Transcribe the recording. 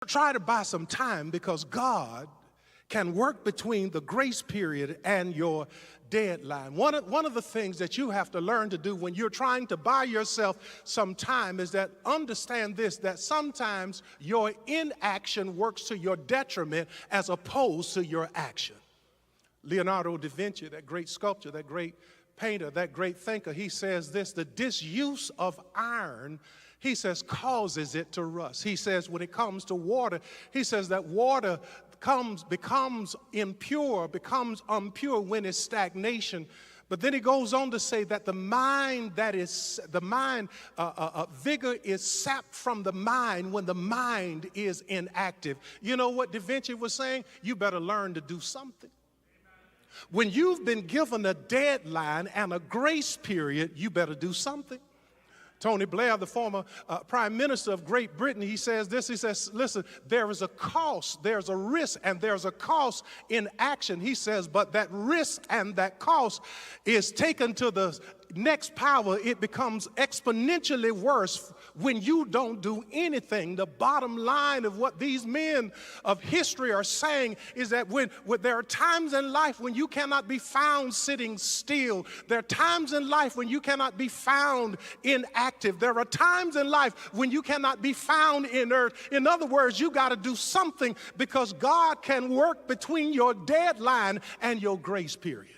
try to buy some time, because God can work between the grace period and your deadline. One of the things that you have to learn to do when you're trying to buy yourself some time is that understand this, that sometimes your inaction works to your detriment as opposed to your action. Leonardo da Vinci, that great sculptor, that great painter, that great thinker, he says this: the disuse of iron, he says, causes it to rust. He says when it comes to water, he says that water becomes impure, becomes impure when it's stagnation. But then he goes on to say that vigor is sapped from the mind when the mind is inactive. You know what Da Vinci was saying? You better learn to do something. When you've been given a deadline and a grace period, you better do something. Tony Blair, the former Prime Minister of Great Britain, he says this, he says, listen, there is a cost, there's a risk, and there's a cost in action. He says, but that risk and that cost is taken to the next power. It becomes exponentially worse when you don't do anything. The bottom line of what these men of history are saying is that when there are times in life when you cannot be found sitting still. There are times in life when you cannot be found inactive. There are times in life when you cannot be found inert. In other words, you got to do something, because God can work between your deadline and your grace period.